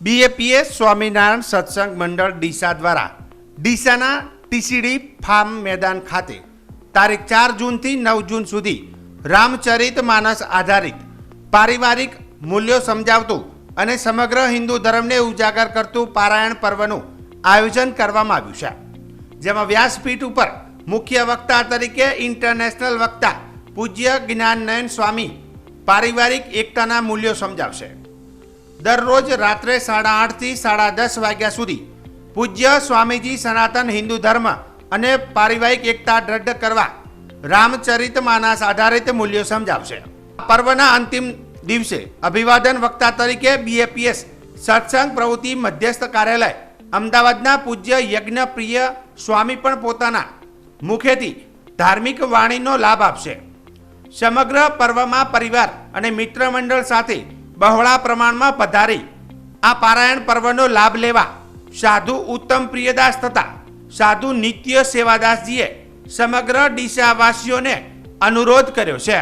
BAPS Swaminarayan સત્સંગ મંડળ ડીસા દ્વારા ડીસાના ટીસીડી ફાર્મ મેદાન ખાતે તારીખ 4 જૂનથી 9 જૂન સુધી રામચરિત માનસ આધારિત પારિવારિક મૂલ્યો સમજાવતું અને સમગ્ર હિન્દુ ધર્મને ઉજાગર કરતું પારાયણ પર્વનું આયોજન કરવામાં આવ્યું છે, જેમાં વ્યાસપીઠ ઉપર મુખ્ય વક્તા તરીકે ઇન્ટરનેશનલ વક્તા પૂજ્ય જ્ઞાનનયન સ્વામી પારિવારિક એકતાના મૂલ્યો સમજાવશે. દરરોજ રાત્રે 8:30 થી 10:30 વાગ્યા સુધી પૂજ્ય સ્વામીજી સનાતન હિન્દુ ધર્મ અને પારિવારિક એકતા દ્રઢ કરવા રામચરિત માનસ આધારિત મૂલ્યો સમજાવશે. પર્વના અંતિમ દિવસે અભિવાદન વક્તા તરીકે બીએપીએસ સત્સંગ પ્રવૃત્તિ મધ્યસ્થ કાર્યાલય અમદાવાદના પૂજ્ય યજ્ઞપ્રિય સ્વામી પણ પોતાના મુખેથી ધાર્મિક વાણીનો લાભ આપશે. સમગ્ર પર્વમાં પરિવાર અને મિત્ર મંડળ સાથે બહોળા પ્રમાણમાં પધારી આ પારાયણ પર્વનો લાભ લેવા સાધુ ઉત્તમ પ્રિયદાસ તથા સાધુ નિત્ય સેવાદાસજીએ સમગ્ર ડીસાવાસીઓને અનુરોધ કર્યો છે.